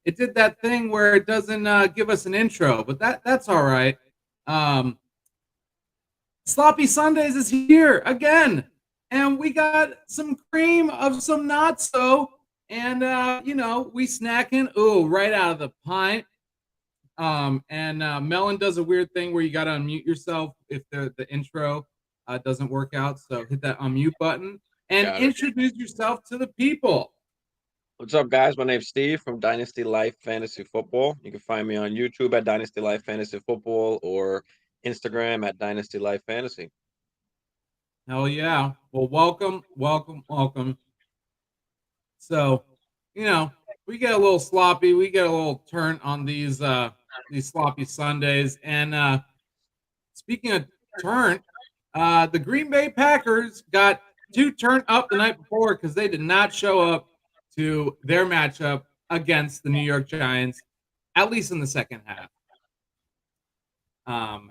it did that thing where it doesn't give us an intro, but that's all right. Um, Sloppy Sundays is here again, and we got some cream of some not so, and we snacking. Ooh, right out of the pint. And Melon does a weird thing where you got to unmute yourself if the intro doesn't work out. So hit that unmute button and Got it. introduce yourself to the people. What's up, guys? My name's Steve from Dynasty Life Fantasy Football. You can find me on YouTube at Dynasty Life Fantasy Football or Instagram at Dynasty Life Fantasy. Hell yeah. Well, welcome, welcome, welcome. So, you know, we get a little sloppy. We get a little turnt on these sloppy Sundays. And speaking of turnt, the Green Bay Packers got too turned up the night before because they did not show up to their matchup against the New York Giants, at least in the second half. Um,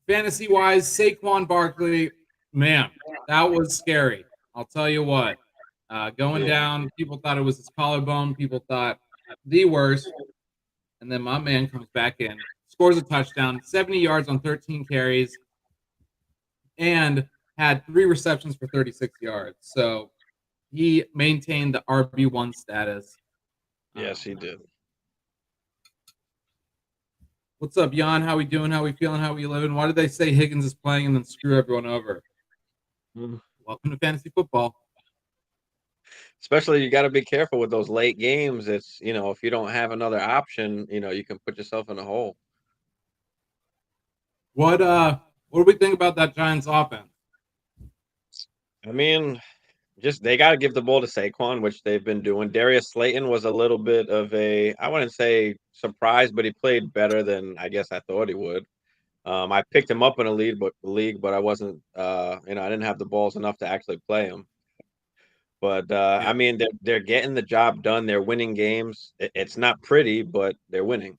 Fantasy wise, Saquon Barkley, man, that was scary. I'll tell you what. Going Yeah. down, people thought it was his collarbone. People thought the worst. And then my man comes back in, scores a touchdown, 70 yards on 13 carries, and had 3 receptions for 36 yards. So he maintained the RB1 status. Yes, Um, he did. what's up, Jan? How we doing? How we feeling? How we living? Why did they say Higgins is playing and then screw everyone over? Mhm. Welcome to fantasy football. Especially, you got to be careful with those late games. If you don't have another option, you can put yourself in a hole. What do we think about that Giants offense? I mean, just they got to give the ball to Saquon, which they've been doing. Darius Slayton was a little bit of I wouldn't say surprise, but he played better than I guess I thought he would. I picked him up in a league, but I wasn't, I didn't have the balls enough to actually play him. But Yeah. I mean, they're getting the job done. They're winning games. It's not pretty, but they're winning.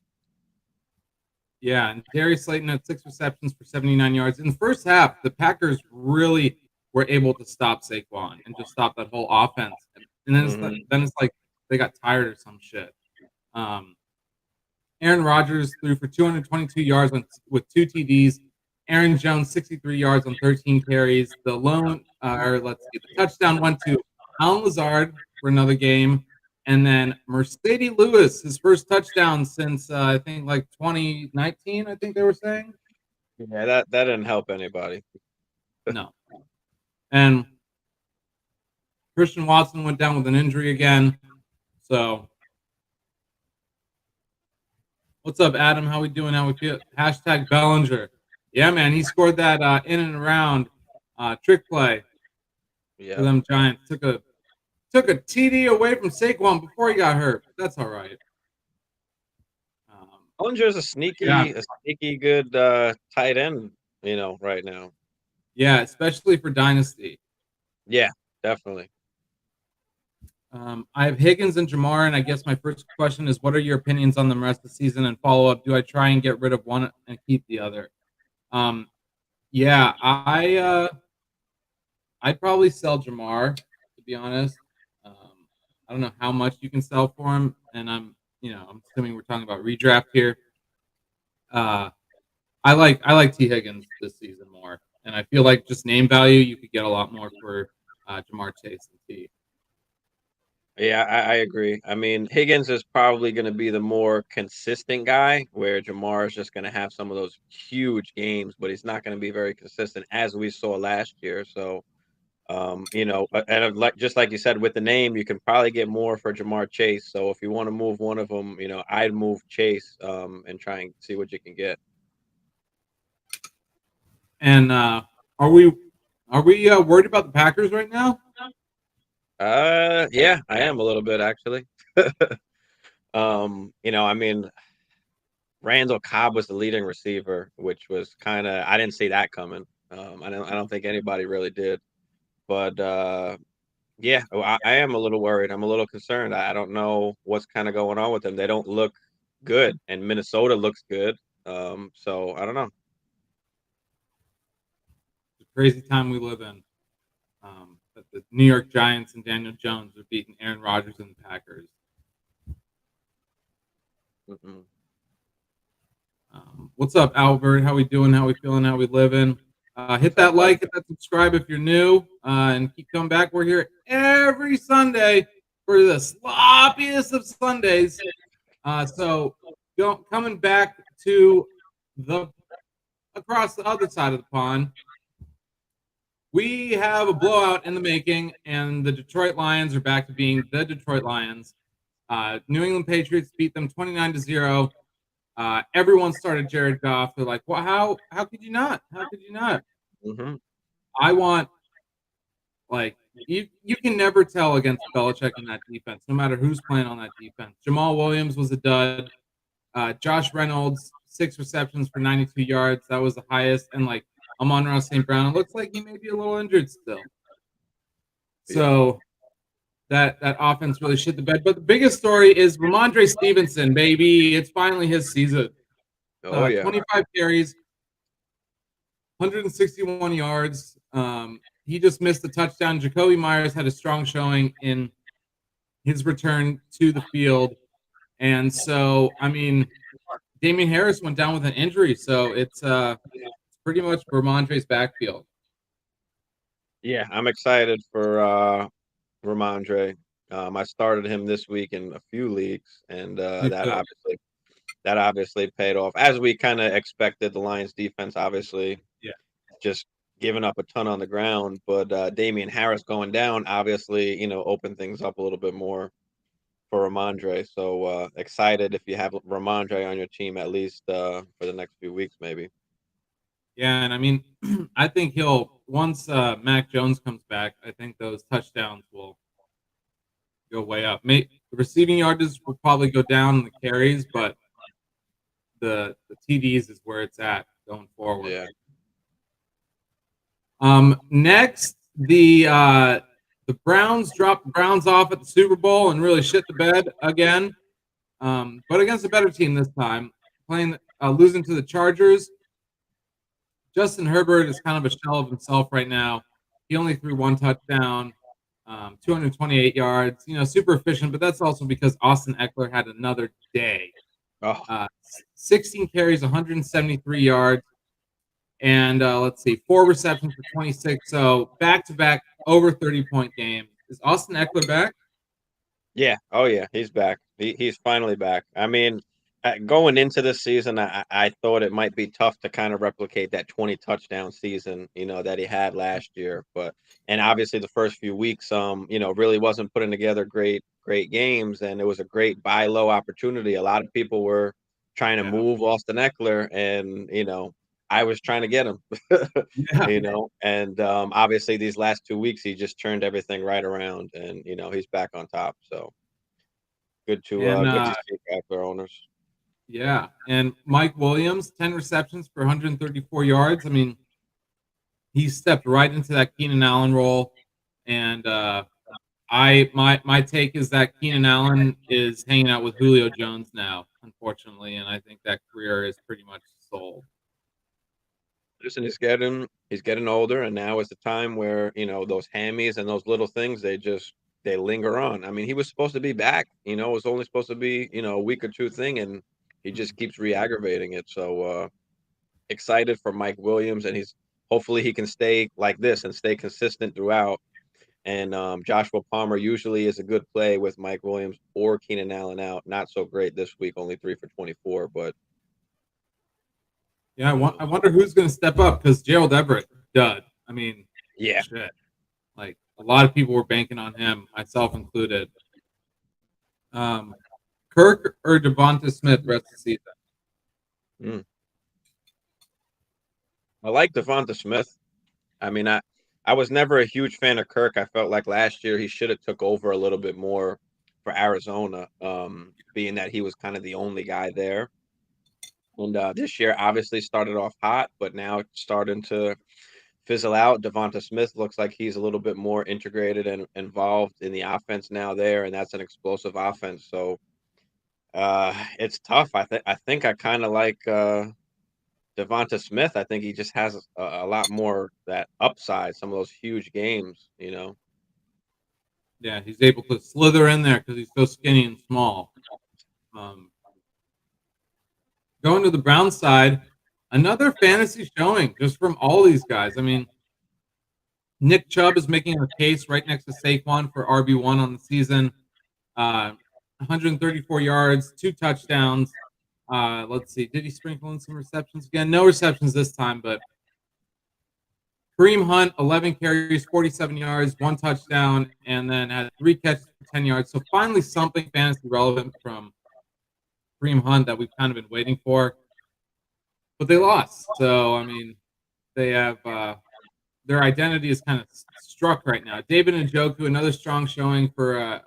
Yeah, and Darius Slayton had 6 receptions for 79 yards. In the first half, the Packers really were able to stop Saquon and just stop that whole offense. And Hmm. then it's like they got tired or some shit. Um, Aaron Rodgers threw for 222 yards with 2 TDs. Aaron Jones 63 yards on 13 carries. The touchdown went to Alan Lazard for another game, and then Mercedes Lewis, his first touchdown since I think like 2019. I think they were saying Yeah, that didn't help anybody. no. And Christian Watson went down with an injury again. So what's up, Adam? How we doing? How we feel? Hashtag Bellinger. Yeah, man, he scored that in and around trick play for Yep. them Giants. Took a TD away from Saquon before he got hurt. That's all right. Um, Hollinger's yeah, a sneaky good tight end, right now. yeah, especially for Dynasty. Yeah, definitely. I have Higgins and Jamar, and I guess my first question is, what are your opinions on the rest of the season? And follow up, do I try and get rid of one and keep the other? Um, yeah, I'd probably sell Jamar, to be honest. I don't know how much you can sell for him, and I'm assuming we're talking about redraft here. Uh, I like T Higgins this season more, and I feel like just name value, you could get a lot more for Jamar Chase and T. Yeah, I agree. I mean, Higgins is probably going to be the more consistent guy, where Jamar is just going to have some of those huge games, but he's not going to be very consistent as we saw last year. So, like just like you said with the name, you can probably get more for Jamar Chase. So if you want to move one of them, I'd move Chase, and try and see what you can get. And are we are we worried about the Packers right now? Yeah, I am a little bit actually. I mean, Randall Cobb was the leading receiver, which was kind of I didn't see that coming. I don't think anybody really did. But yeah, I am a little worried. I'm a little concerned. I don't know what's kind of going on with them. They don't look good, and Minnesota looks good. So I don't know. It's a crazy time we live in. That the New York Giants and Daniel Jones are beating Aaron Rodgers and the Packers. Mm-mm. What's up, Albert? How we doing? How we feeling? How we living? Hit What's up, that bud? like, hit that subscribe if you're new, and keep coming back. We're here every Sunday for the sloppiest of Sundays. Coming back to the across the other side of the pond, we have a blowout in the making, and the Detroit Lions are back to being the Detroit Lions. New England Patriots beat them 29-0. Everyone started Jared Goff. They're like, "Well, how could you not? How could you not?" Mm-hmm. I want like you can never tell against Belichick in that defense, no matter who's playing on that defense. Jamal Williams was a dud. Josh Reynolds, 6 receptions for 92 yards. That was the highest. And like Amon-Ra St. Brown, it looks like he may be a little injured still. Yeah. So that offense really shit the bed. But the biggest story is Ramondre Stevenson, baby. It's finally his season. Oh yeah. 25 carries, 161 yards. He just missed the touchdown. Jacoby Myers had a strong showing in his return to the field. And so, I mean, Damian Harris went down with an injury. So it's pretty much Ramondre's backfield. Yeah, I'm excited for Ramondre. I started him this week in a few leagues, and Me too. that obviously paid off as we kind of expected. The Lions defense obviously Yeah. just giving up a ton on the ground, but Damian Harris going down obviously opened things up a little bit more for Ramondre. So excited if you have Ramondre on your team at least for the next few weeks maybe. Yeah. And I mean, I think he'll, once Mac Jones comes back, I think those touchdowns will go way up. The receiving yards will probably go down in the carries, but the TDs is where it's at going forward. Yeah. Next, the Browns dropped the Browns off at the Super Bowl and really shit the bed again. But against a better team this time, losing to the Chargers. Justin Herbert is kind of a shell of himself right now. He only threw one touchdown, 228 yards. Super efficient, but that's also because Austin Eckler had another day. Oh, 16 carries, 173 yards. And let's see, 4 receptions for 26. So back-to-back over 30-point games. Is Austin Eckler back? yeah. Oh, yeah. He's back. He's finally back. I mean, going into this season, I thought it might be tough to kind of replicate that 20 touchdown season, that he had last year. And obviously the first few weeks, really wasn't putting together great games, and it was a great buy low opportunity. A lot of people were trying to Yeah. move Austin Eckler, and I was trying to get him. Yeah. And obviously these last 2 weeks he just turned everything right around, and he's back on top. So And good to see Eckler owners. yeah. And Mike Williams, 10 receptions for 134 yards. I mean, he stepped right into that Keenan Allen role. And my take is that Keenan Allen is hanging out with Julio Jones now, unfortunately, and I think that career is pretty much sold. Listen, he's getting older, and now is the time where those hammies and those little things they linger on. I mean, he was supposed to be back. It was only supposed to be a week or two thing, and he just keeps re-aggravating it. So excited for Mike Williams, and he's hopefully he can stay like this and stay consistent throughout. And Joshua Palmer usually is a good play with Mike Williams or Keenan Allen out. Not so great this week, only 3 for 24, but Yeah, you know, I wonder who's going to step up because Gerald Everett, dud. I mean, yeah. shit. Like, a lot of people were banking on him, myself included. Kirk or Devonta Smith rest of the season? Mm. I like Devonta Smith. I mean, I was never a huge fan of Kirk. I felt like last year he should have took over a little bit more for Arizona, being that he was kind of the only guy there. And this year obviously started off hot, but now it's starting to fizzle out. Devonta Smith looks like he's a little bit more integrated and involved in the offense now there, and that's an explosive offense. So it's tough. I think I kind of like Devonta Smith. I think he just has a lot more that upside. Some of those huge games. Yeah, he's able to slither in there because he's so skinny and small. Um, going to the Browns side, another fantasy showing just from all these guys. I mean, Nick Chubb is making a case right next to Saquon for RB1 on the season. 134 yards, 2 touchdowns. Let's see. Did he sprinkle in some receptions again? No receptions this time, but Kareem Hunt, 11 carries, 47 yards, 1 touchdown, and then had 3 catches for 10 yards. So finally something fantasy relevant from Kareem Hunt that we've kind of been waiting for. But they lost. So, I mean, they have their identity is kind of struck right now. David Njoku, another strong showing for a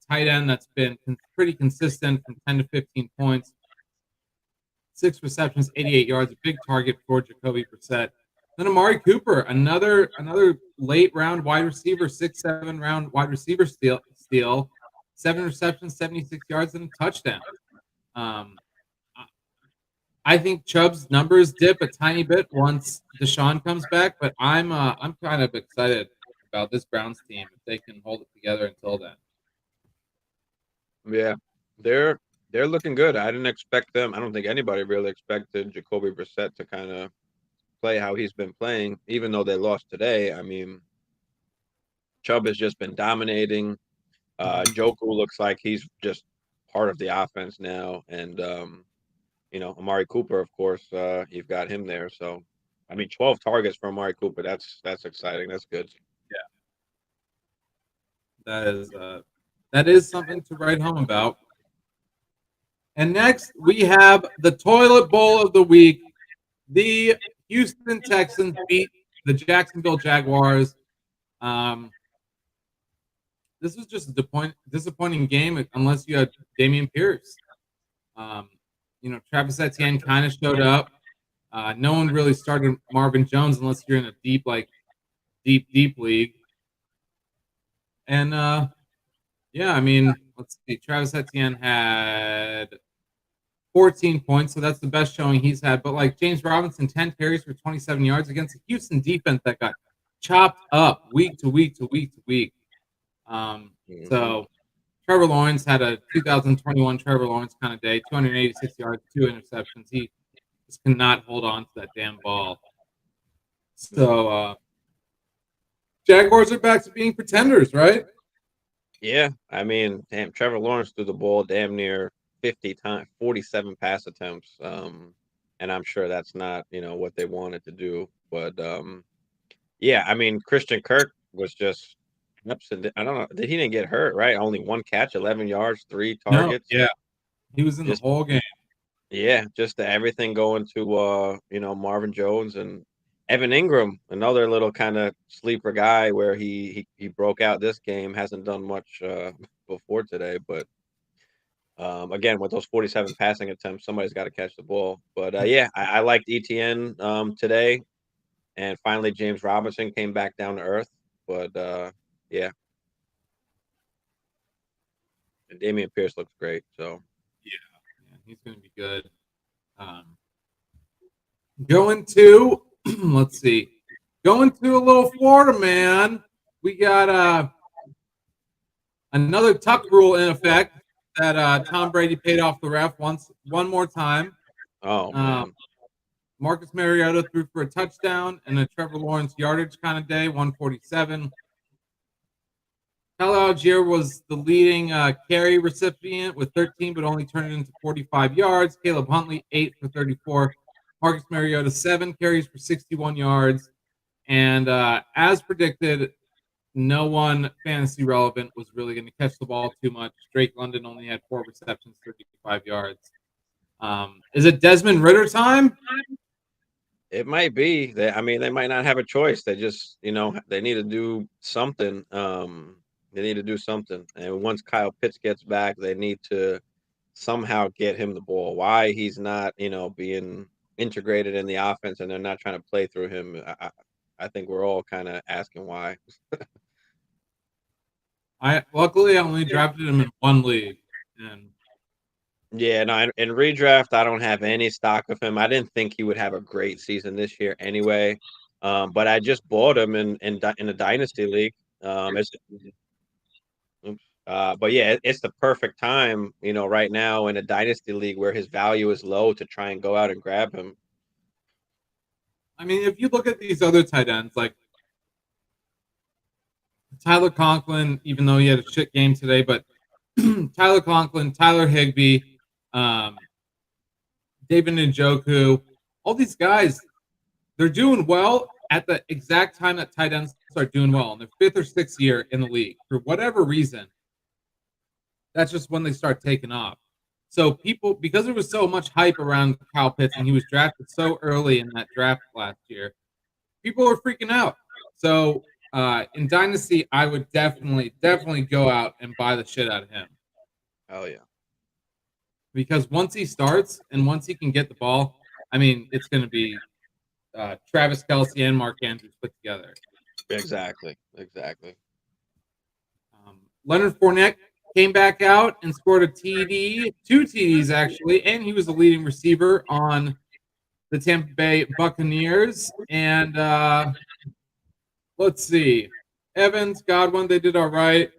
tight end that's been pretty consistent from 10 to 15 points. 6 receptions, 88 yards, a big target for Jacoby Brissett. Then Amari Cooper, another late round wide receiver, 6-7 round wide receiver steal. 7 receptions, 76 yards, and a touchdown. I think Chubb's numbers dip a tiny bit once Deshaun comes back, but I'm kind of excited about this Browns team if they can hold it together until then. Yeah, they're looking good. I didn't expect them. I don't think anybody really expected Jacoby Brissett to kind of play how he's been playing, even though they lost today. I mean, Chubb has just been dominating. Joku looks like he's just part of the offense now, and Amari Cooper, of course, you've got him there. So, I mean, 12 targets for Amari Cooper. That's exciting. That's good. Yeah, that is something to write home about. And next, we have the toilet bowl of the week. The Houston Texans beat the Jacksonville Jaguars. This was just a disappointing game unless you had Dameon Pierce. Travis Etienne kind of showed up. No one really started Marvin Jones unless you're in a deep league. And I mean, let's see. Travis Etienne had 14 points, so that's the best showing he's had. But like James Robinson, 10 carries for 27 yards against a Houston defense that got chopped up week to week to week to week. So Trevor Lawrence had a 2021 Trevor Lawrence kind of day, 286 yards, 2 interceptions. He just cannot hold on to that damn ball. So Jaguars are back to being pretenders, right? Yeah, I mean, damn, Trevor Lawrence threw the ball damn near 50 times, 47 pass attempts. And I'm sure that's not, what they wanted to do. But yeah, I mean, Christian Kirk was just I don't know. He didn't get hurt, right? Only 1 catch, 11 yards, 3 targets. No, yeah. He was in the whole game. Yeah, just everything going to Marvin Jones and Evan Ingram, another little kind of sleeper guy where he broke out this game, hasn't done much before today, but again with those 47 passing attempts, somebody's got to catch the ball. But yeah, I liked ETN today, and finally James Robinson came back down to earth. But yeah, and Dameon Pierce looks great. So yeah, he's going to be good. Going to let's see, going to a little Florida man. We got another tuck rule in effect that Tom Brady paid off the ref one more time. oh man. Marcus Mariota threw for a touchdown and a Trevor Lawrence yardage kind of day, 147. Tyler Algier was the leading carry recipient with 13, but only turned it into 45 yards. Caleb Huntley, 8 for 34. Marcus Mariota, 7 carries for 61 yards. And as predicted, no one fantasy relevant was really going to catch the ball too much. Drake London only had 4 receptions, 35 yards. Is it Desmond Ridder time? It might be. I mean, they might not have a choice. They just, they need to do something. They need to do something. And once Kyle Pitts gets back, they need to somehow get him the ball. Why he's not, being integrated in the offense and they're not trying to play through him. I think we're all kind of asking why. Luckily I only drafted him in one league. And yeah, no, in redraft, I don't have any stock of him. I didn't think he would have a great season this year anyway. But I just bought him in a dynasty league. But yeah, it's the perfect time, right now in a dynasty league where his value is low to try and go out and grab him. I mean, if you look at these other tight ends, like Tyler Conklin, even though he had a shit game today, but Tyler Conklin, Tyler Higbee, um, David Njoku, all these guys, they're doing well at the exact time that tight ends start doing well in their fifth or sixth year in the league. For whatever reason, that's just when they start taking off. So people, because there was so much hype around Kyle Pitts and he was drafted so early in that draft last year, people were freaking out. So in Dynasty, I would definitely go out and buy the shit out of him. Oh yeah. Because once he starts and once he can get the ball, I mean, it's going to be Travis Kelce and Mark Andrews put together. Exactly. Leonard Fournette came back out and scored a TD, 2 TDs actually, and he was the leading receiver on the Tampa Bay Buccaneers. And let's see, Evans, Godwin, they did all right,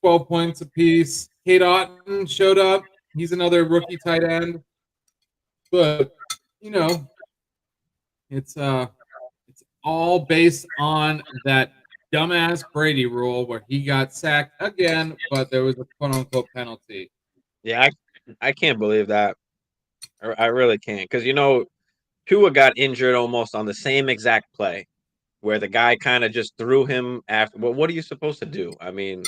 12 points apiece. Kate Otten showed up. He's another rookie tight end, but it's all based on that dumbass Brady rule where he got sacked again, but there was a quote unquote penalty. Yeah, I can't believe that. I really can't, because Tua got injured almost on the same exact play, where the guy kind of just threw him after. Well, what are you supposed to do? I mean,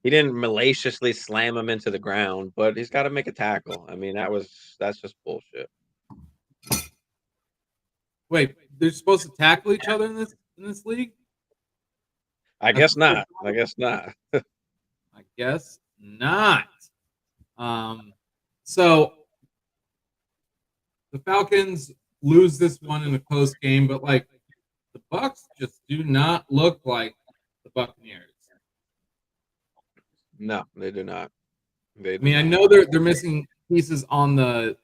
he didn't maliciously slam him into the ground, but he's got to make a tackle. I mean, that's just bullshit. Wait, they're supposed to tackle each other in this league? I guess not. I guess not. I guess not. So the Falcons lose this one in a close game, but like the Bucks just do not look like the Buccaneers. No, they do not. They I do mean, I not. know they're missing pieces on the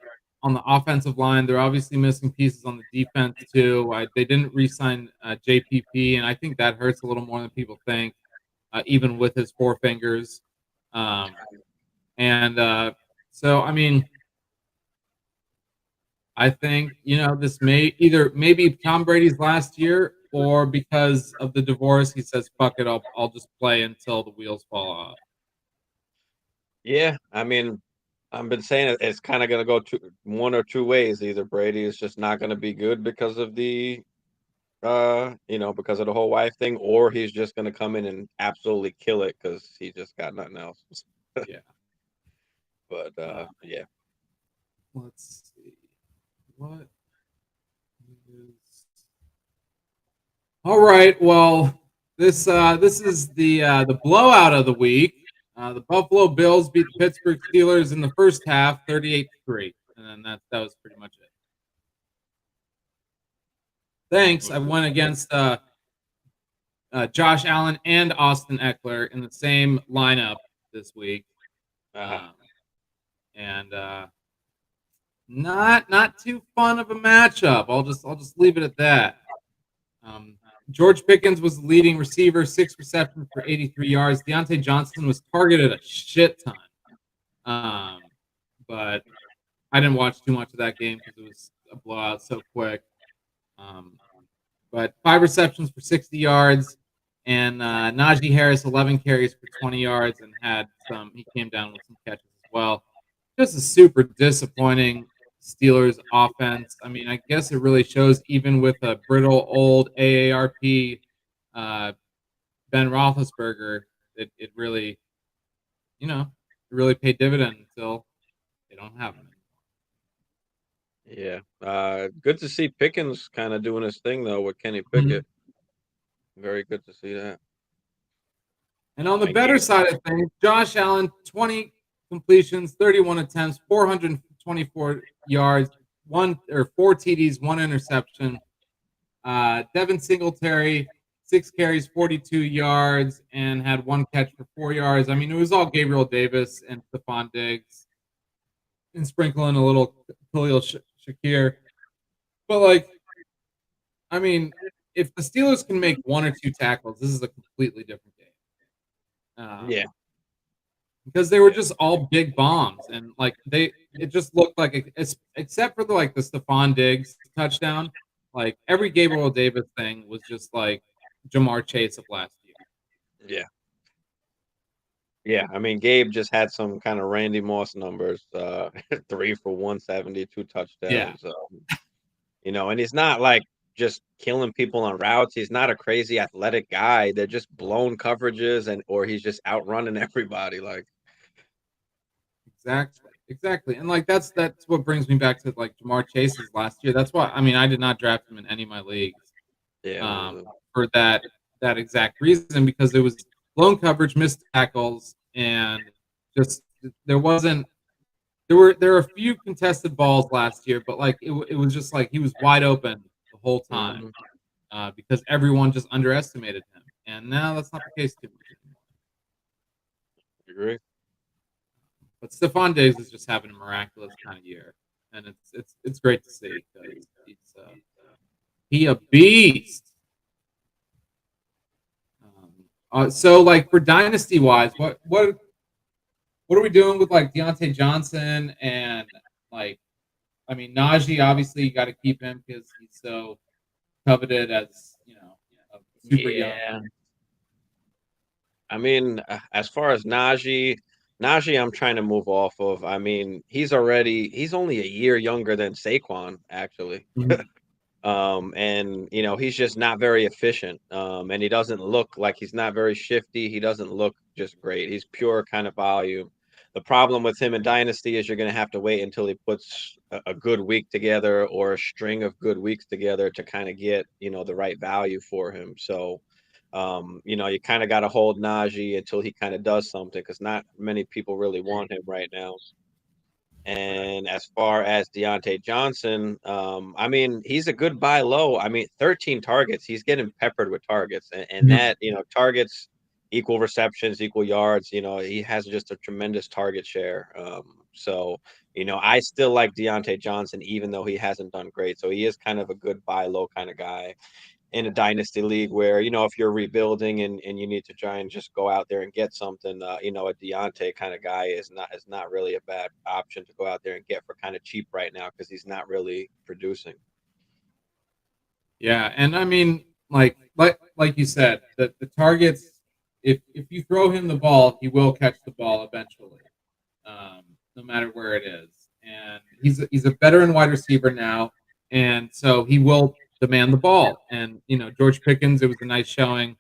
offensive line. They're obviously missing pieces on the defense too. They didn't re-sign JPP, and I think that hurts a little more than people think, even with his four fingers. And so, I mean, I think this may either maybe Tom Brady's last year, or because of the divorce, he says, "Fuck it, I'll just play until the wheels fall off." Yeah, I mean, I've been saying it's kind of going to go one or two ways. Either Brady is just not going to be good because of because of the whole wife thing, or he's just going to come in and absolutely kill it because he just got nothing else. Yeah. But yeah. Let's see. What is all right? Well, this is the blowout of the week. The Buffalo Bills beat the Pittsburgh Steelers in the first half, 38-3, and then that was pretty much it. Thanks. I went against Josh Allen and Austin Eckler in the same lineup this week, and not too fun of a matchup. I'll just leave it at that. George Pickens was the leading receiver, 6 receptions for 83 yards. Deontay Johnson was targeted a shit ton. But I didn't watch too much of that game because it was a blowout so quick. But 5 receptions for 60 yards, and Najee Harris 11 carries for 20 yards, and he came down with some catches as well. Just a super disappointing Steelers offense. I mean, I guess it really shows even with a brittle old AARP Ben Roethlisberger, it really, it really paid dividend until they don't have him. Yeah. Good to see Pickens kind of doing his thing though with Kenny Pickett. Very good to see that. And on the better side of things, Josh Allen, 20 completions, 31 attempts, 424 yards, 4 TDs, 1 interception. Devin Singletary, 6 carries, 42 yards, and had 1 catch for 4 yards. I mean, it was all Gabriel Davis and Stephon Diggs, and sprinkling a little Khalil Shakir. But I mean, if the Steelers can make 1 or 2 tackles, this is a completely different game. Yeah. because they were just all big bombs, and like it just looked like except for the Stephon Diggs touchdown, like every Gabriel Davis thing was just like Jamar Chase of last year. Yeah. Yeah, I mean, Gabe just had some kind of Randy Moss numbers, 3 for 170, 2 Yeah, touchdowns, and he's not, like, just killing people on routes, he's not a crazy athletic guy, they're just blown coverages or he's just outrunning everybody, like exactly, and like that's what brings me back to like Jamar Chase's last year. That's why I mean I did not draft him in any of my leagues yeah, me um, neither. for that exact reason because it was blown coverage, missed tackles, and just there wasn't there were a few contested balls last year, but like it was just like he was wide open the whole time Mhm, because everyone just underestimated him, and now that's not the case too much anymore. agree. But Stephon Diggs is just having a miraculous kind of year, and it's great to see because he a beast. So like for dynasty wise, what are we doing with like Deontay Johnson and like I mean Najee? Obviously, you got to keep him because he's so coveted as a super young. Yeah. I mean, as far as Najee, I'm trying to move off of. I mean, he's only a year younger than Saquon, actually. Mhm. And he's just not very efficient. And he doesn't look like he's not very shifty. He doesn't look just great. He's pure kind of volume. The problem with him in Dynasty is you're going to have to wait until he puts a good week together or a string of good weeks together to kind of get, the right value for him. So, you kind of got to hold Najee until he kind of does something because not many people really want him right now. And as far as Deontay Johnson, I mean, he's a good buy low. I mean, 13 targets. He's getting peppered with targets, and Mhm. that targets equal receptions, equal yards. He has just a tremendous target share. So I still like Deontay Johnson, even though he hasn't done great. So he is kind of a good buy low kind of guy in a dynasty league where if you're rebuilding and you need to try and just go out there and get something, a Deontay kind of guy is not really a bad option to go out there and get for kind of cheap right now because he's not really producing. Yeah, and I mean, like you said, the targets. If you throw him the ball, he will catch the ball eventually, no matter where it is. And he's a veteran wide receiver now, and so he will demand the ball. And George Pickens, it was a nice showing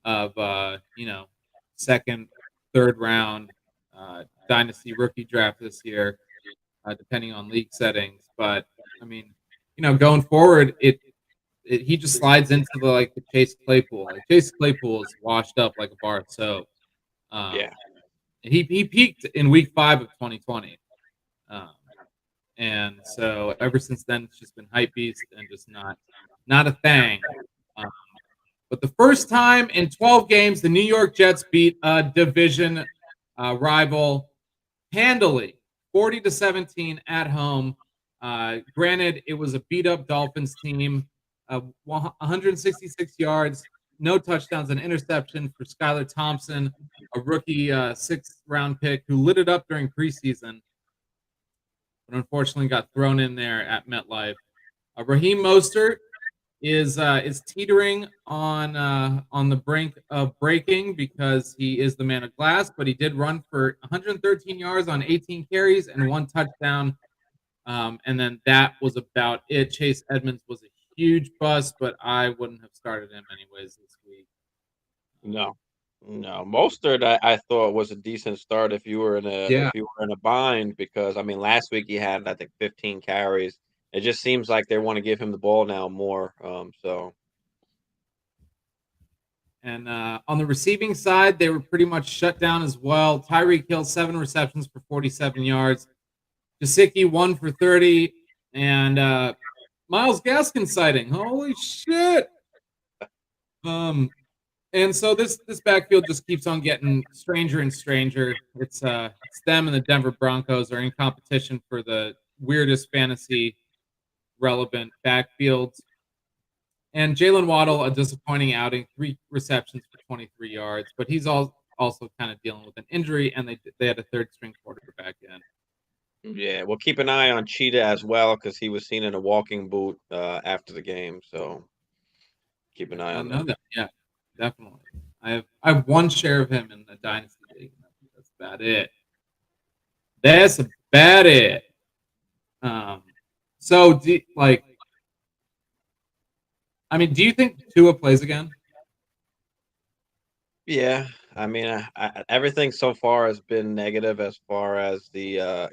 of second, third round dynasty rookie draft this year, depending on league settings. But I mean, going forward, he just slides into the Chase Claypool. Like Chase Claypool is washed up like a bar of soap. Um, Yeah. he peaked in week 5 of 2020. Um, and so ever since then, it's just been hype beast and just not a thing. Um, but the first time in 12 games, the New York Jets beat a division rival handily, 40-17 at home. Granted, it was a beat up Dolphins team, 166 yards, no touchdowns, an interception for Skylar Thompson, a rookie sixth round pick who lit it up during preseason, but unfortunately got thrown in there at MetLife. Raheem Mostert is teetering on the brink of breaking because he is the man of glass, but he did run for 113 yards on 18 carries and 1 touchdown. And then that was about it. Chase Edmonds was a huge bust, but I wouldn't have started him anyways this week. No. No. Mostert I thought was a decent start if you were in a Yeah. if you were in a bind because I mean last week he had I think 15 carries. It just seems like they want to give him the ball now more. So And on the receiving side, they were pretty much shut down as well. Tyreek Hill, 7 receptions for 47 yards. Gesicki, 1 for 30. And Miles Gaskin sighting. Holy shit. Um, and so this backfield just keeps on getting stranger and stranger. It's them and the Denver Broncos are in competition for the weirdest fantasy relevant backfields. And Jalen Waddle, a disappointing outing, 3 receptions for 23 yards, but he's also kind of dealing with an injury, and they had a third string quarterback in. Yeah, we'll keep an eye on Cheetah as well because he was seen in a walking boot after the game. So keep an Did eye not on know that. that. Yeah, definitely. I have one share of him in the dynasty league. That's about it. That's about it. Um, so I mean, do you think Tua plays again? Yeah, I mean, everything so far has been negative as far as the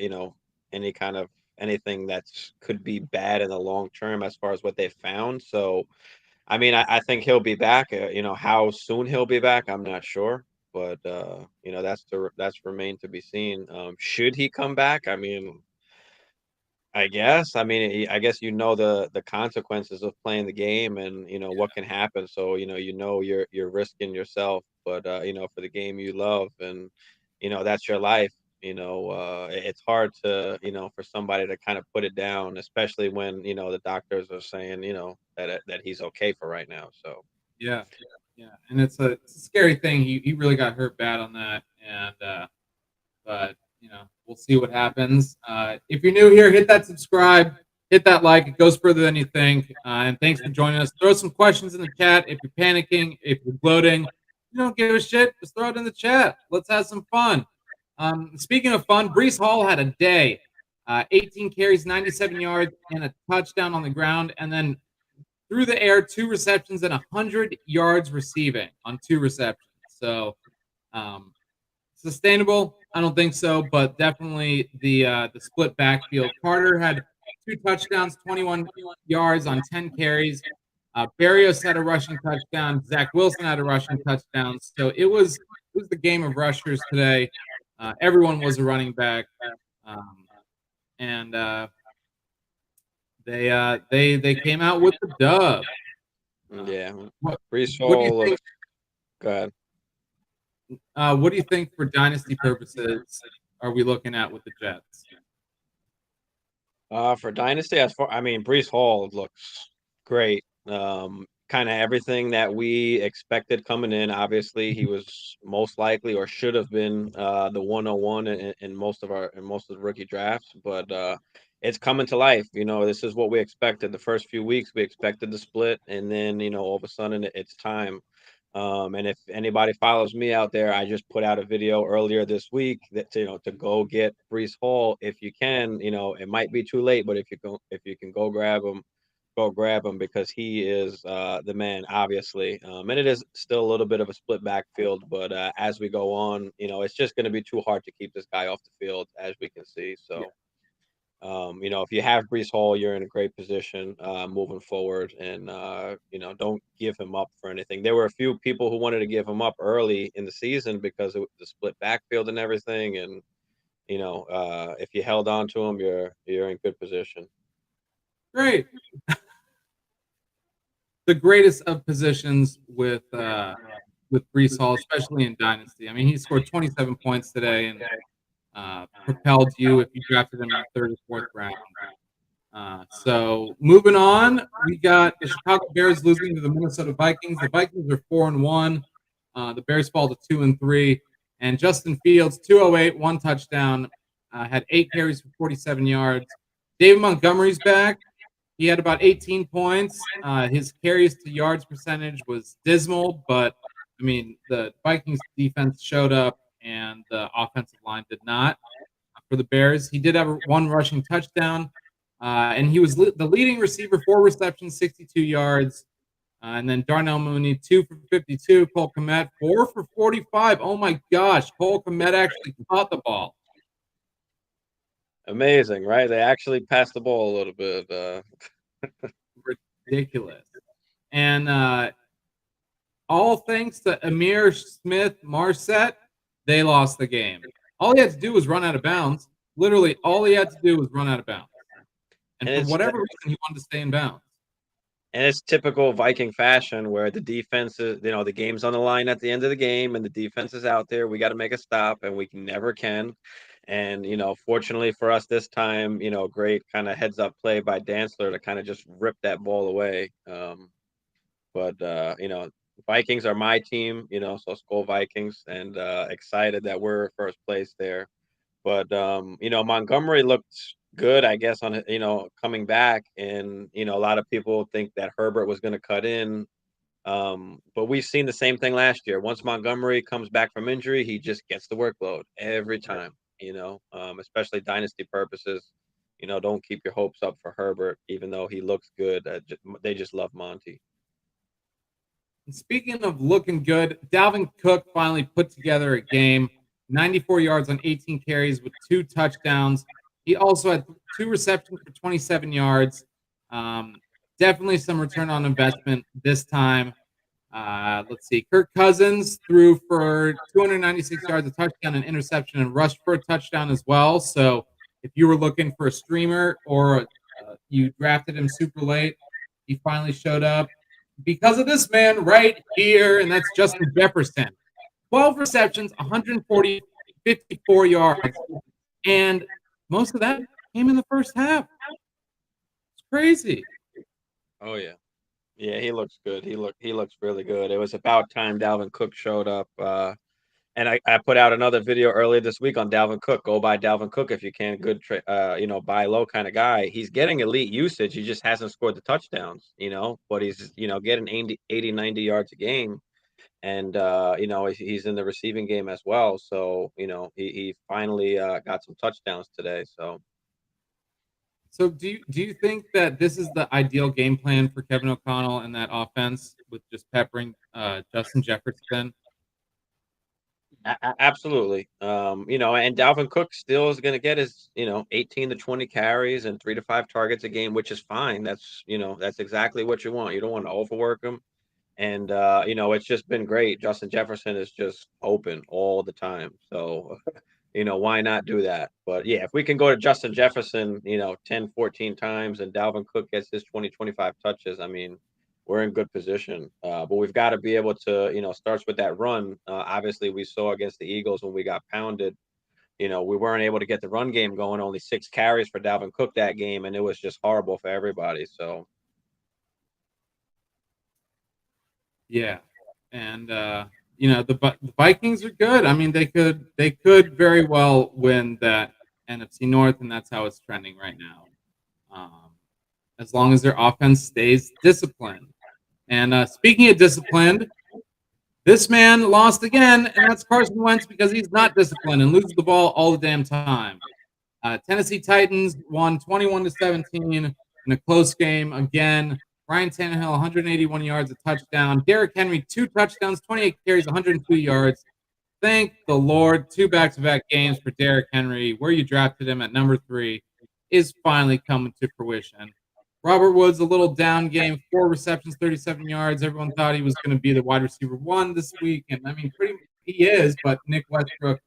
any kind of anything that's could be bad in the long term as far as what they found. So, I mean, I think he'll be back. How soon he'll be back, I'm not sure, but that's remained to be seen. Should he come back? I mean, I guess. I mean, I guess the consequences of playing the game and what can happen. So you're risking yourself, but for the game you love and that's your life. It's hard to for somebody to kind of put it down, especially when the doctors are saying that he's okay for right now. So Yeah, yeah, and it's a scary thing. He really got hurt bad on that, and but we'll see what happens. If you're new here, hit that subscribe, hit that like. It goes further than you think. And thanks for joining us. Throw some questions in the chat if you're panicking, if you're gloating. You don't give a shit. Just throw it in the chat. Let's have some fun. Speaking of fun, Brees Hall had a day. 18 carries, 97 yards, and a touchdown on the ground, and then through the air, 2 receptions and 100 yards receiving on 2 receptions. So, sustainable? I don't think so, but definitely the split backfield. Carter had 2 touchdowns, 21 yards on 10 carries. Barrios had a rushing touchdown. Zach Wilson had a rushing touchdown. So it was the game of rushers today. Everyone was a running back, um, and they came out with the dub. Um, yeah, what Brees what do you Hall think? looks good. What do you think for dynasty purposes are we looking at with the Jets? For Dynasty, I mean, Brees Hall looks great. Kind of everything that we expected coming in. Obviously, he was most likely or should have been the 101 in most of the rookie drafts, but it's coming to life. This is what we expected. The first few weeks, we expected the split, and then all of a sudden, it's time. And if anybody follows me out there, I just put out a video earlier this week that to go get Brees Hall if you can. It might be too late, but if you can go grab him because he is the man, obviously. And it is still a little bit of a split backfield, but as we go on, it's just going to be too hard to keep this guy off the field, as we can see. Yeah. So. If you have Brees Hall, you're in a great position moving forward, and don't give him up for anything. There were a few people who wanted to give him up early in the season because of the split backfield and everything, and if you held on to him, you're in good position. Great. The greatest of positions with Brees Hall, especially in Dynasty. I mean, he scored 27 points today and propelled you if you drafted him in the third or fourth round. So moving on, we got the Chicago Bears losing to the Minnesota Vikings. The Vikings are 4-1. The Bears fall to 2-3. And Justin Fields, 208, 1 touchdown, had 8 carries for 47 yards. David Montgomery's back. He had about 18 points. His carries to yards percentage was dismal, but I mean, the Vikings defense showed up and the offensive line did not for the Bears. He did have one rushing touchdown, and he was the leading receiver, 4 receptions, 62 yards. And then Darnell Mooney, 2 for 52. Cole Kmet, 4 for 45. Oh my gosh, Cole Kmet actually caught the ball. Amazing, right? They actually passed the ball a little bit. Ridiculous. And all thanks to Amir Smith Marset, they lost the game. All he had to do was run out of bounds. Literally, all he had to do was run out of bounds. And And for it's whatever reason, he wanted to stay in bounds. And it's typical Viking fashion where the defense is, the game's on the line at the end of the game and the defense is out there. We got to make a stop and we never can. And, fortunately for us this time, great kind of heads up play by Dantzler to kind of just rip that ball away. But Vikings are my team, so Skull Vikings, and excited that we're first place there. But Montgomery looked good, I guess, on coming back, and a lot of people think that Herbert was going to cut in. But we've seen the same thing last year. Once Montgomery comes back from injury, he just gets the workload every time. Especially dynasty purposes. Don't keep your hopes up for Herbert, even though he looks good. They just love Monty. And speaking of looking good, Dalvin Cook finally put together a game, 94 yards on 18 carries with 2 touchdowns. He also had 2 receptions for 27 yards. Definitely some return on investment this time. Let's see. Kirk Cousins threw for 296 yards, a touchdown, an interception, and rushed for a touchdown as well. So if you were looking for a streamer or you drafted him super late, he finally showed up because of this man right here, and that's Justin Jefferson. 12 receptions, 140, 54 yards, and most of that came in the first half. It's crazy. Oh yeah. Yeah, he looks good. He looks really good. It was about time Dalvin Cook showed up. And I put out another video earlier this week on Dalvin Cook. Go buy Dalvin Cook if you can. Good, buy low kind of guy. He's getting elite usage. He just hasn't scored the touchdowns, but he's, getting 80, 90 yards a game. And, he's in the receiving game as well. So, he finally got some touchdowns today. So do you think that this is the ideal game plan for Kevin O'Connell and that offense with just peppering Justin Jefferson? Absolutely. And Dalvin Cook still is going to get his, 18 to 20 carries and 3 to 5 targets a game, which is fine. That's exactly what you want. You don't want to overwork him. And, it's just been great. Justin Jefferson is just open all the time. So, why not do that? But yeah, if we can go to Justin Jefferson, 10, 14 times and Dalvin Cook gets his 20, 25 touches, I mean, we're in good position. But we've got to be able to, starts with that run. Obviously, we saw against the Eagles when we got pounded, we weren't able to get the run game going, only 6 carries for Dalvin Cook that game, and it was just horrible for everybody. So, Yeah, and the Vikings are good. I mean, they could very well win that NFC North, and that's how it's trending right now. Um, as long as their offense stays disciplined. And speaking of disciplined, this man lost again, and that's Carson Wentz because he's not disciplined and loses the ball all the damn time. Tennessee Titans won 21-17 in a close game again. Ryan Tannehill, 181 yards, a touchdown. Derrick Henry, 2 touchdowns, 28 carries, 102 yards. Thank the Lord. 2 back-to-back games for Derrick Henry, where you drafted him at number 3, is finally coming to fruition. Robert Woods, a little down game, 4 receptions, 37 yards. Everyone thought he was going to be the wide receiver 1 this week, and I mean, he is, but Nick Westbrook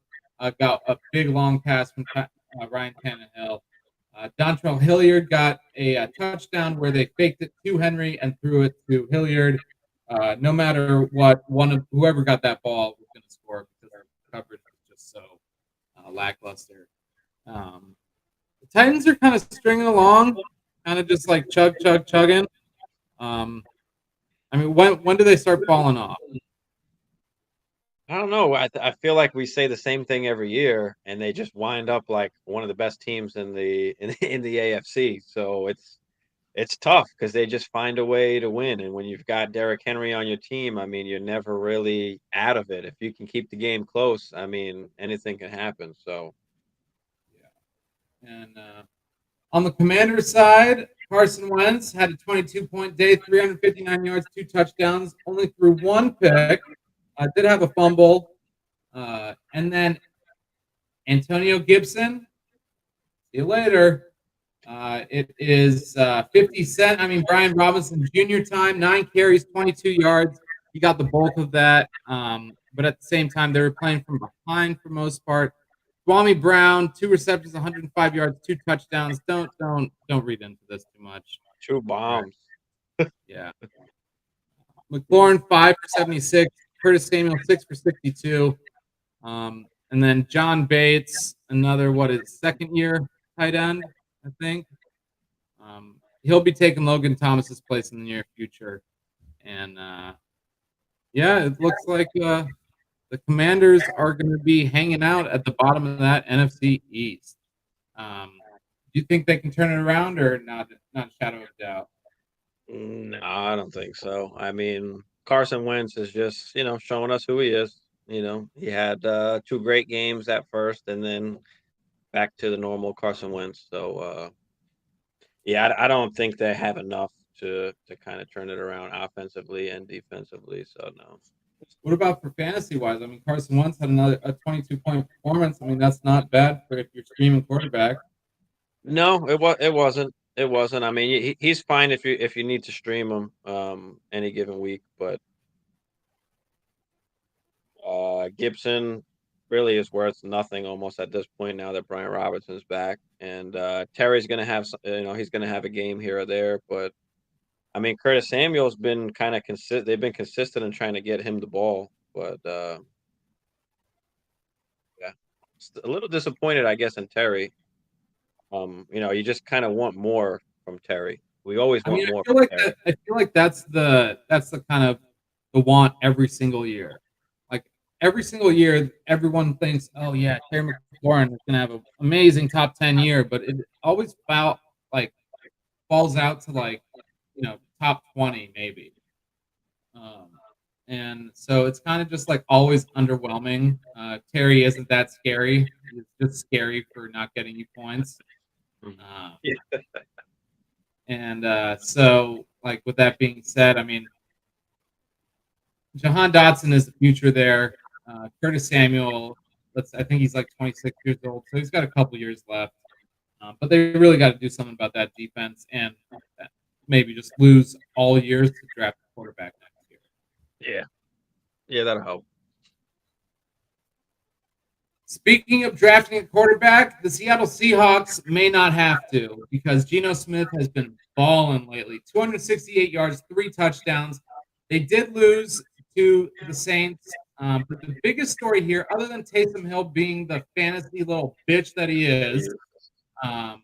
got a big long pass from Ryan Tannehill. Dontrell Hilliard got a touchdown where they faked it to Henry and threw it to Hilliard. No matter what, whoever got that ball was going to score because our coverage was just so lackluster. The Titans are kind of stringing along, kind of just like chugging. I mean, when do they start falling off? I don't know. I feel like we say the same thing every year, and they just wind up like one of the best teams in the AFC. So it's tough because they just find a way to win. And when you've got Derrick Henry on your team, I mean, you're never really out of it. If you can keep the game close, I mean, anything can happen. So Yeah. And on the Commanders side, Carson Wentz had a 22-point day, 359 yards, 2 touchdowns, only threw 1 pick. Did have a fumble. And then Antonio Gibson, see you later. It is 50 Cent. I mean, Brian Robinson Jr. time, 9 carries, 22 yards. He got the bulk of that. But at the same time, they were playing from behind for most part. Kwame Brown, 2 receptions, 105 yards, 2 touchdowns. Don't read into this too much. 2 bombs. Yeah. McLaurin, 5 for 76. Curtis Samuel, 6 for 62. And then John Bates, another, second year tight end, I think. He'll be taking Logan Thomas's place in the near future. And Yeah, it looks like the Commanders are going to be hanging out at the bottom of that NFC East. Do you think they can turn it around, or not? Not a shadow of doubt. No, I don't think so. I mean, Carson Wentz is just, showing us who he is. He had two great games at first and then back to the normal Carson Wentz. So, yeah, I don't think they have enough to kind of turn it around offensively and defensively. So, no. What about for fantasy wise? I mean, Carson Wentz had another a 22-point performance. I mean, that's not bad for if you're streaming quarterback. No, it wasn't. It wasn't. I mean, he's fine if you need to stream him any given week, but Gibson really is worth nothing almost at this point now that Brian Robinson's back, and Terry's gonna have he's gonna have a game here or there, but I mean Curtis Samuel's been kind of consistent. They've been consistent in trying to get him the ball, but yeah, a little disappointed I guess in Terry. You just kind of want more from Terry. We always I mean, want more I feel from like Terry. that's the kind of the want every single year. Like every single year, everyone thinks, "Oh yeah, Terry McLaurin is going to have an amazing top 10 year," but it always like falls out to like top 20 maybe. Um, and so it's kind of just like always underwhelming. Terry isn't that scary; he's just scary for not getting you points. Mhm. Um, Yeah. and so, like with that being said, I mean, Jahan Dotson is the future there. Curtis Samuel, I think he's like 26 years old, so he's got a couple years left. But they really got to do something about that defense and maybe just lose all years to draft a quarterback next year. Yeah. Yeah, that'll help. Speaking of drafting a quarterback, the Seattle Seahawks may not have to because Geno Smith has been balling lately. 268 yards, 3 touchdowns. They did lose to the Saints, but the biggest story here, other than Taysom Hill being the fantasy little bitch that he is, Yeah. um,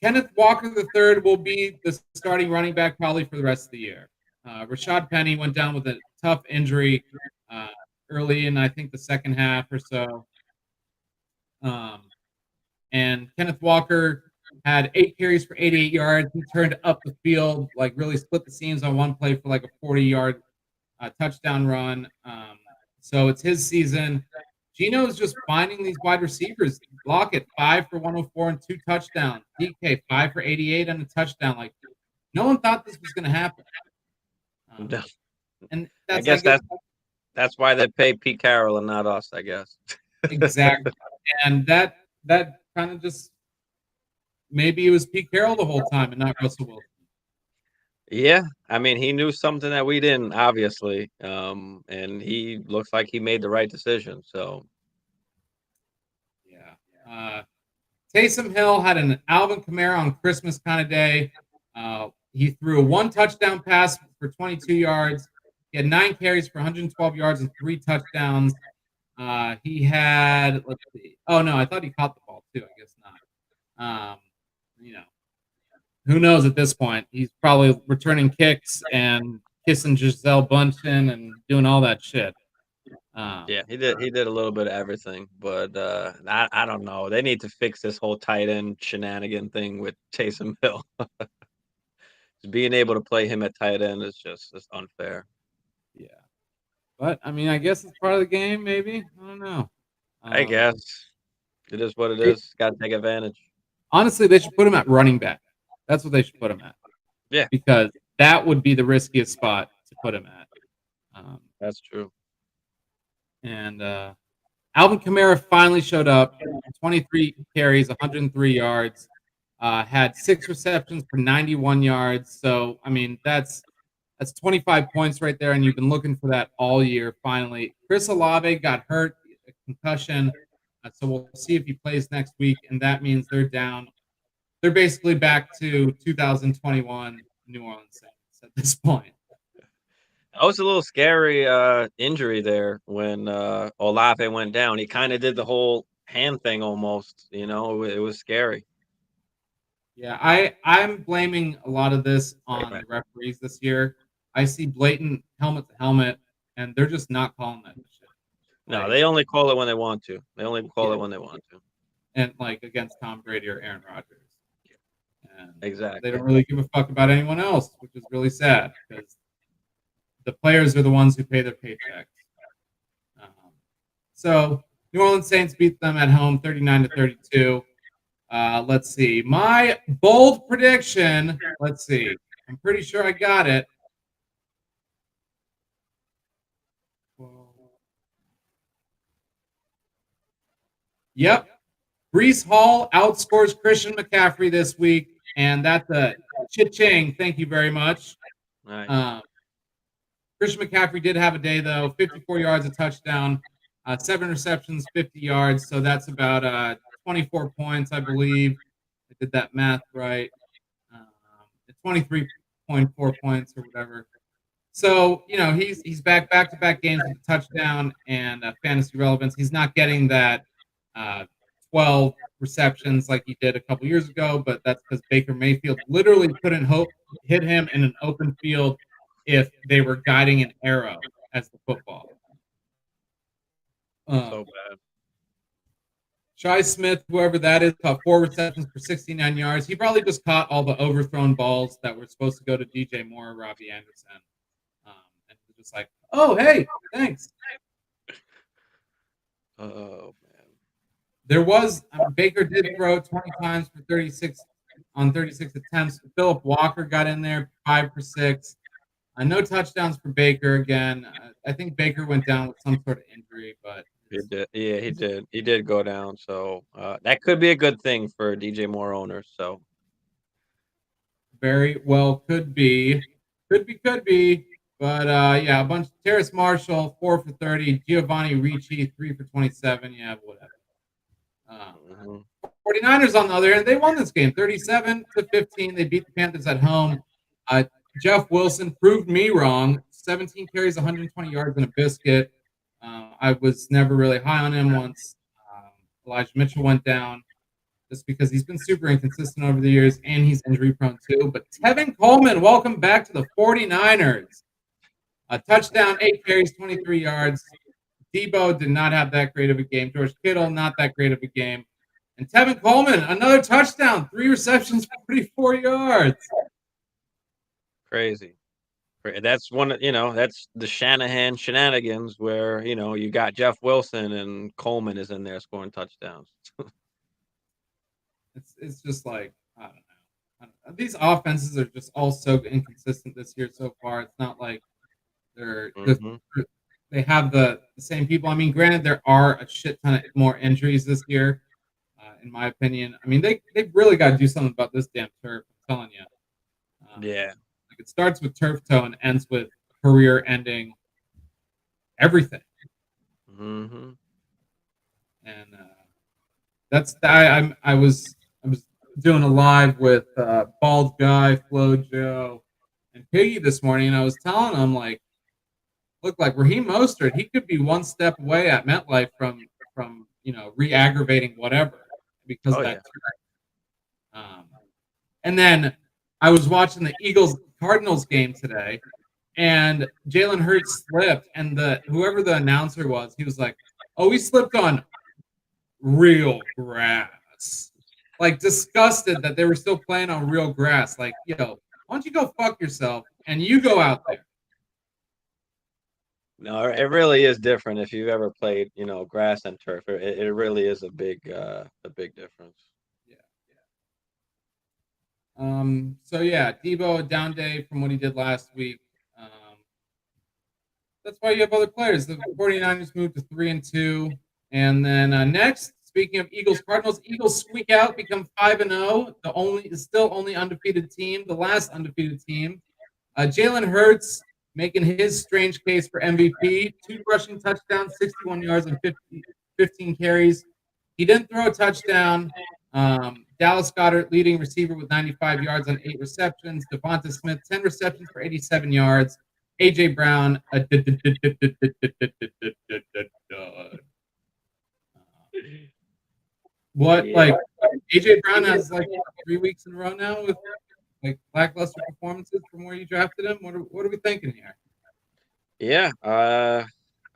Kenneth Walker III will be the starting running back probably for the rest of the year. Rashad Penny went down with a tough injury uh, early in, I think, the second half or so. Um, and Kenneth Walker had 8 carries for 88 yards. He turned up the field, like really split the seams on one play for like a 40-yard touchdown run. So it's his season. Gino is just finding these wide receivers. Lockett, 5 for 104 and 2 touchdowns. DK, 5 for 88 and a touchdown. Like, no one thought this was going to happen. No. And I that's, I guess guess, that's why they pay Pete Carroll and not us, I guess. exactly. And that kind of just maybe it was Pete Carroll the whole time and not Russell Wilson. Yeah, I mean, he knew something that we didn't, obviously, and he looks like he made the right decision. So, Yeah. Taysom Hill had an Alvin Kamara on Christmas kind of day. He threw a 1 touchdown pass for 22 yards. He had 9 carries for 112 yards and 3 touchdowns. He had, let's see. Oh, no, I thought he caught the ball too. I guess not. You know, who knows at this point? He's probably returning kicks and kissing Giselle Bundchen and doing all that shit. yeah, he did a little bit of everything, but I don't know. They need to fix this whole tight end shenanigan thing with Taysom Hill. Being able to play him at tight end is just unfair. Yeah. But, I mean, I guess it's part of the game, maybe. I don't know. I Um, guess it is what it it, is. Got to take advantage. honestly, they should put him at running back. That's what they should put him at Yeah, because that would be the riskiest spot to put him at. Um, that's true. and Alvin Kamara finally showed up. 23 carries, 103 yards. Had 6 receptions for 91 yards. So I mean, that's 25 points right there, and you've been looking for that all year. Finally, Chris Olave got hurt, a concussion. So we'll see if he plays next week, and that means they're down. They're basically back to 2021 New Orleans Saints at this point. That was a little scary injury there when Olave went down. He kind of did the whole hand thing almost. It was scary. Yeah, I'm blaming a lot of this on the referees this year. I see blatant helmet to helmet, and they're just not calling that shit. No, Like, they only call it when they want to. They only call yeah, it when they want to. and like against Tom Brady or Aaron Rodgers, and they Exactly. don't really give a fuck about anyone else, which is really sad because the players are the ones who pay their paychecks. So New Orleans Saints beat them at home, 39-32. Let's see. My bold prediction. Let's see. I'm pretty sure I got it. Yep. Brees Hall outscores Christian McCaffrey this week, and that's a cha-ching. Thank you very much. Nice. Christian McCaffrey did have a day, though. 54 yards, a touchdown, 7 receptions, 50 yards. So that's about 24 points, I believe. I did that math right. 23.4 points or whatever. So, he's back-to-back games with a touchdown and fantasy relevance. He's not getting that 12 receptions like he did a couple years ago, but that's because Baker Mayfield literally couldn't hit him in an open field if they were guiding an arrow as the football. So bad. Shi Smith, whoever that is, caught 4 receptions for 69 yards. He probably just caught all the overthrown balls that were supposed to go to DJ Moore or Robbie Anderson. And he was just like, oh, hey, thanks. Oh, man. There was Baker did throw 20 times for 36 on 36 attempts. Philip Walker got in there 5 for 6. No touchdowns for Baker again. I think Baker went down with some sort of injury, but He did. Yeah, he did. He did go down. So that could be a good thing for DJ Moore owners. So very well could be. Could be. But yeah, a bunch. Terrace Marshall 4 for 30. Giovanni Ricci 3 for 27. Yeah, whatever. 49ers on the other end, they won this game 37-15. They beat the Panthers at home. Jeff Wilson proved me wrong. 17 carries, 120 yards, and a biscuit. I was never really high on him once Elijah Mitchell went down, just because he's been super inconsistent over the years, and he's injury prone too. But Tevin Coleman, welcome back to the 49ers. A touchdown, 8 carries, 23 yards. Debo did not have that great of a game. George Kittle, not that great of a game. And Tevin Coleman, another touchdown, 3 receptions, 44 yards. crazy. That's that's the Shanahan shenanigans where, you got Jeff Wilson and Coleman is in there scoring touchdowns. It's just like, I don't know. These offenses are just all so inconsistent this year so far. It's not like they're just, they have the same people. I mean, granted, there are a shit ton of more injuries this year, in my opinion. I mean, they've really got to do something about this damn turf. I'm telling you. Yeah. Like, it starts with turf toe and ends with career-ending everything. Mm-hmm. And I was doing a live with Bald Guy, Flo Joe, and Piggy this morning, and I was telling them, like, look, like Raheem Mostert, he could be one step away at MetLife from re-aggravating whatever because of that. And then I was watching the Eagles-Cardinals game today, and Jalen Hurts slipped, and whoever the announcer was, he was like, "Oh, he slipped on real grass." Like, disgusted that they were still playing on real grass. Like, why don't you go fuck yourself and you go out there? No, it really is different if you've ever played, grass and turf. It really is a big difference. So yeah, Debo, a down day from what he did last week. That's why you have other players. The 49ers moved to 3-2. And then next, speaking of Eagles Cardinals, Eagles squeak out, become 5-0. The still only undefeated team, the last undefeated team. Jalen Hurts making his strange case for MVP. 2 rushing touchdowns, 61 yards, and 15 carries. He didn't throw a touchdown. Dallas Goedert, leading receiver with 95 yards on 8 receptions. Devonta Smith, 10 receptions for 87 yards. A.J. Brown, what? Yeah. Like, A.J. Brown has like 3 weeks in a row now with like lackluster performances from where you drafted him? What are we thinking here? Yeah, I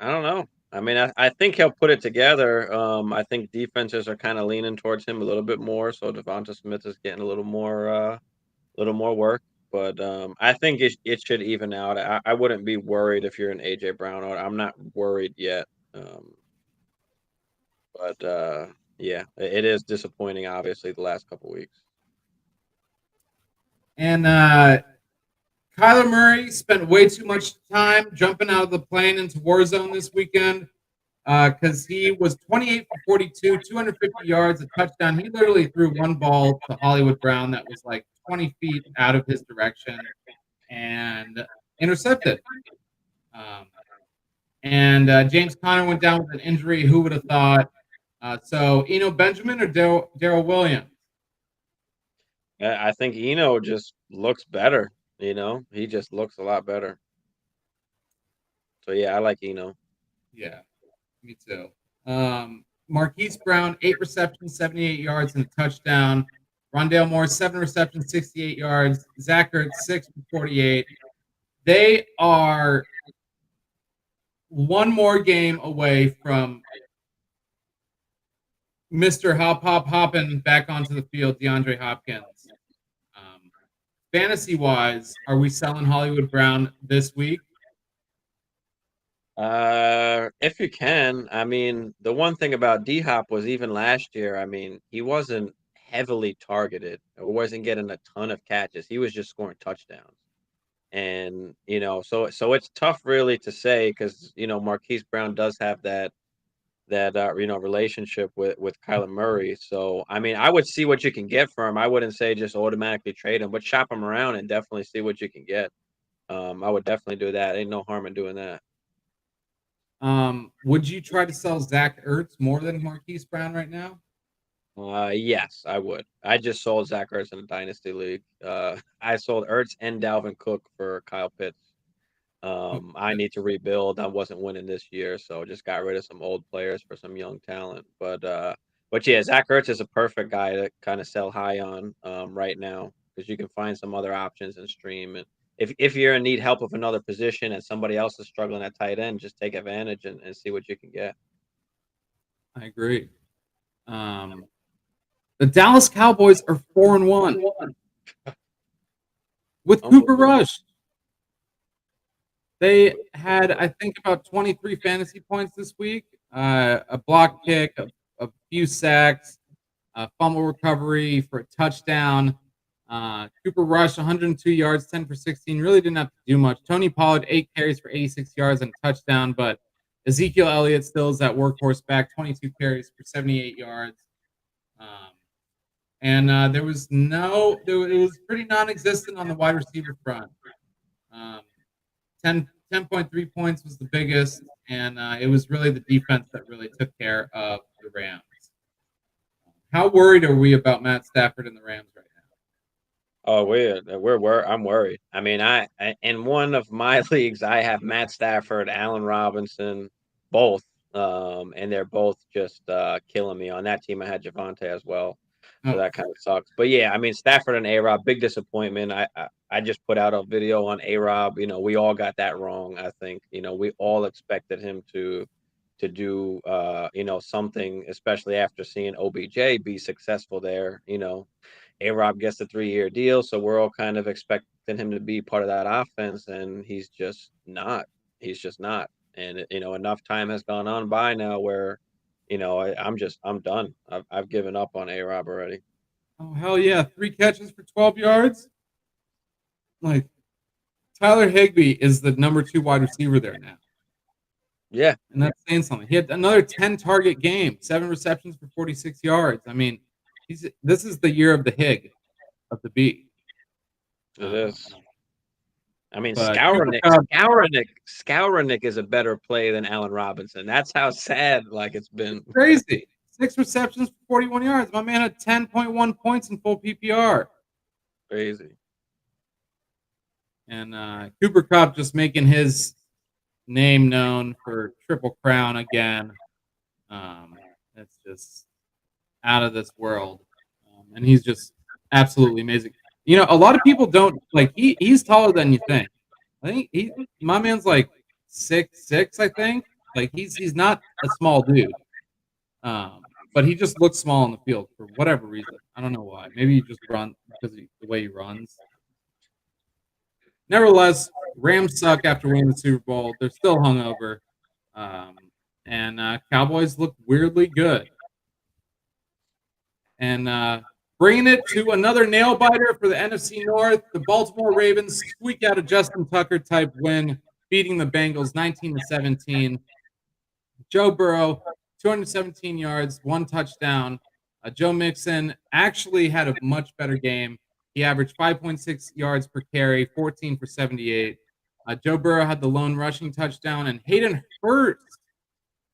don't know. I mean, I think he'll put it together. I think defenses are kind of leaning towards him a little bit more, so Devonta Smith is getting a little more work. But I think it should even out. I wouldn't be worried if you're an AJ Brown owner. I'm not worried yet. Um, but yeah, it is disappointing. Obviously, the last couple weeks. And Kyler Murray spent way too much time jumping out of the plane into Warzone this weekend because he was 28 for 42, 250 yards, a touchdown. He literally threw one ball to Hollywood Brown that was like 20 feet out of his direction and intercepted. Um, and James Conner went down with an injury. Who would have thought? So, Eno Benjamin or Daryl Williams? I think Eno just looks better. He just looks a lot better. So yeah, I like Eno. Yeah, me too. Marquise Brown, 8 receptions, 78 yards, and a touchdown. Rondale Moore, 7 receptions, 68 yards. Zach Ertz, 6 for 48. They are one more game away from Mr. Hop Hop hopping back onto the field, DeAndre Hopkins. Fantasy wise, are we selling Hollywood Brown this week? If you can, I mean, the one thing about D Hop was even last year, I mean, he wasn't heavily targeted or wasn't getting a ton of catches. He was just scoring touchdowns. And, so it's tough really to say because, Marquise Brown does have that relationship with Kyler Murray. So, I mean, I would see what you can get for him. I wouldn't say just automatically trade him, but shop him around and definitely see what you can get. I would definitely do that. Ain't no harm in doing that. Would you try to sell Zach Ertz more than Marquise Brown right now? Yes, I would. I just sold Zach Ertz in a dynasty league. I sold Ertz and Dalvin Cook for Kyle Pitts. Oh, I need to rebuild. I wasn't winning this year, so just got rid of some old players for some young talent. But yeah, Zach Ertz is a perfect guy to kind of sell high on right now because you can find some other options and stream. And if you're in need help with another position and somebody else is struggling at tight end, just take advantage and see what you can get. I agree. Um, the Dallas Cowboys are 4-1 with Cooper Rush. They had, I think, about 23 fantasy points this week, a block kick, a few sacks, a fumble recovery for a touchdown. Cooper Rush, 102 yards, 10 for 16. Really didn't have to do much. Tony Pollard, 8 carries for 86 yards and a touchdown. But Ezekiel Elliott still is that workhorse back, 22 carries for 78 yards. And there was it was pretty non-existent on the wide receiver front. 10.3 points was the biggest, and it was really the defense that really took care of the Rams. How worried are we about Matt Stafford and the Rams right now? Oh, I'm worried. I mean, I in one of my leagues, I have Matt Stafford, Allen Robinson, both, and they're both just killing me. On that team, I had Javante as well, so Oh, that kind of sucks. But yeah, I mean, Stafford and A-Rob, big disappointment. I just put out a video on A-Rob. We all got that wrong. I think we all expected him to do something, especially after seeing OBJ be successful there. A-Rob gets a 3-year deal, so we're all kind of expecting him to be part of that offense, and he's just not. He's just not. And enough time has gone on by now where, I'm done. I've given up on A-Rob already. oh hell yeah! 3 catches for 12 yards. Like Tyler Higbee is the number 2 wide receiver there now, Yeah, and that's saying something. He had another 10 target game, 7 receptions for 46 yards. I mean, this is the year of the Hig of the B. it Um, is. I mean, but Cooper Kupp, Skowronek is a better play than Allen Robinson. That's how sad like it's been. crazy. 6 receptions for 41 yards. My man had 10.1 points in full PPR. Crazy. And Cooper Kupp just making his name known for Triple Crown again. It's just out of this world. And he's just absolutely amazing. You know, a lot of people don't like. He's taller than you think. I think my man's like 6'6", I think. Like he's not a small dude. But he just looks small on the field for whatever reason. I don't know why. Maybe he just run because the way he runs. Nevertheless, Rams suck after winning the Super Bowl. They're still hungover, um, and Cowboys look weirdly good. And bringing it to another nail biter for the NFC North, the Baltimore Ravens squeak out a Justin Tucker type win, beating the Bengals 19-17. Joe Burrow, 217 yards, 1 touchdown. Joe Mixon actually had a much better game. He averaged 5.6 yards per carry, 14 for 78. Joe Burrow had the lone rushing touchdown, and Hayden Hurst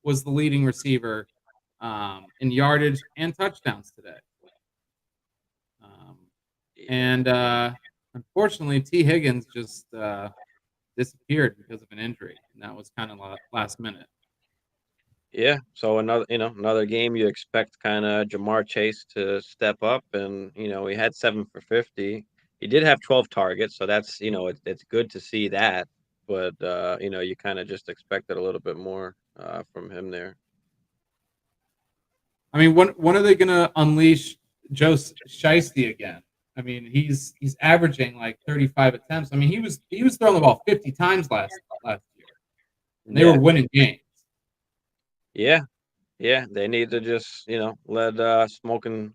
was the leading receiver in yardage and touchdowns today. And unfortunately, T. Higgins just disappeared because of an injury, and that was kind of last minute. Yeah, so another game you expect kind of Jamar Chase to step up, and he had 7 for 50. He did have 12 targets, so that's it's good to see that, but you kind of just expected a little bit more from him there. I mean, when are they going to unleash Joe Shiesty again? I mean, he's averaging like 35 attempts. I mean, he was throwing the ball 50 times last year, and they Yeah, were winning games. yeah, yeah. They need to just let smoking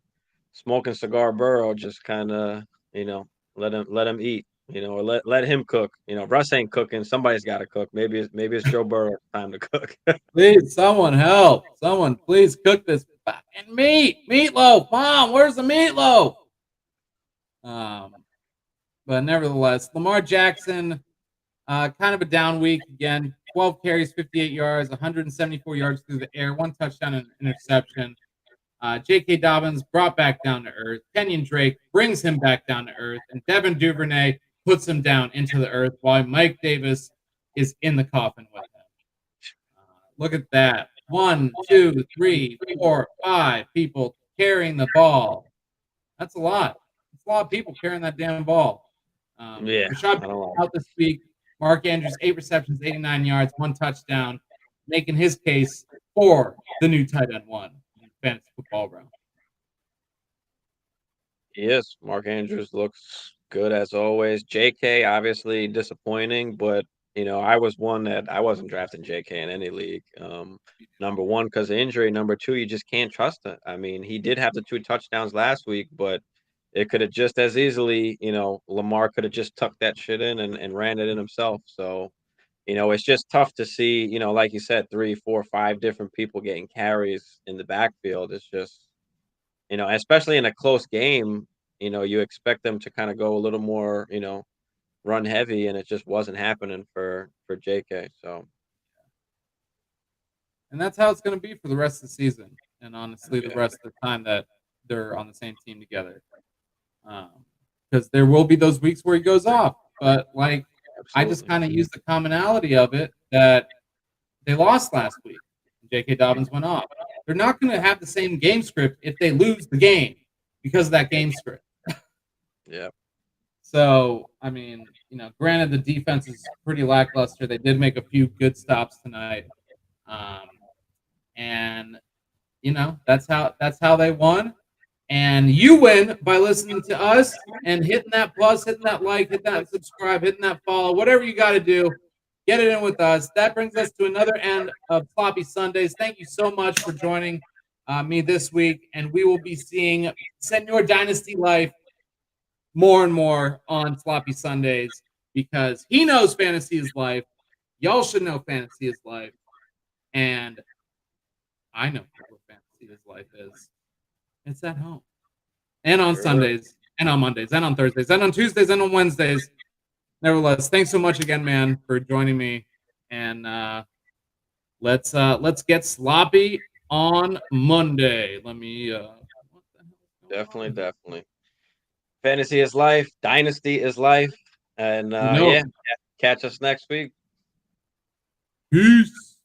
cigar Burrow just kind of let him eat. Or let him cook. Russ ain't cooking. Somebody's got to cook. Maybe it's Joe Burrow time to cook. Please, someone help! Someone, please cook this fucking meatloaf. Mom, where's the meatloaf? Um, but nevertheless, Lamar Jackson, kind of a down week again. 12 carries, 58 yards, 174 yards through the air, 1 touchdown and interception. J.K. Dobbins brought back down to earth. Kenyon Drake brings him back down to earth, and Devin Duvernay puts him down into the earth while Mike Davis is in the coffin with him. Look at that. 1, 2, 3, 4, 5 people carrying the ball. That's a lot. It's a lot of people carrying that damn ball. Yeah, Rashad I don't know. out this week. Mark Andrews, 8 receptions, 89 yards, 1 touchdown, making his case for the new tight end one in fantasy football realm. Yes, Mark Andrews looks good as always. JK obviously disappointing, but I was one that I wasn't drafting JK in any league. Number one, because of injury. Number two, you just can't trust it. I mean, he did have the 2 touchdowns last week, but it could have just as easily, Lamar could have just tucked that shit in and ran it in himself. So, it's just tough to see, like you said, 3, 4, 5 different people getting carries in the backfield. It's just especially in a close game, you expect them to kind of go a little more, run heavy, and it just wasn't happening for JK. So And that's how it's going to be for the rest of the season. And honestly, the yeah, rest of the time that they're on the same team together. Because there will be those weeks where he goes off. But like, I just absolutely. kind of use the commonality of it that they lost last week. J.K. Dobbins went off. They're not going to have the same game script if they lose the game because of that game script. Yeah. So, I mean, granted, the defense is pretty lackluster. They did make a few good stops tonight, um, and that's how they won. And you win by listening to us and hitting that plus, hitting that like, hitting that subscribe, hitting that follow, whatever you got to do. Get it in with us. That brings us to another end of Sloppy Sundays. Thank you so much for joining me this week. And we will be seeing Senor Dynasty Life more and more on Sloppy Sundays because he knows fantasy is life. Y'all should know fantasy is life. And I know what fantasy is life is. It's at home. And on Sure. Sundays, and on Mondays, and on Thursdays, and on Tuesdays, and on Wednesdays. Nevertheless, thanks so much again, man, for joining me. And let's get sloppy on Monday. Let me what the hell is going Definitely, on? definitely. Fantasy is life. Dynasty is life. And You know, yeah, catch us next week. peace.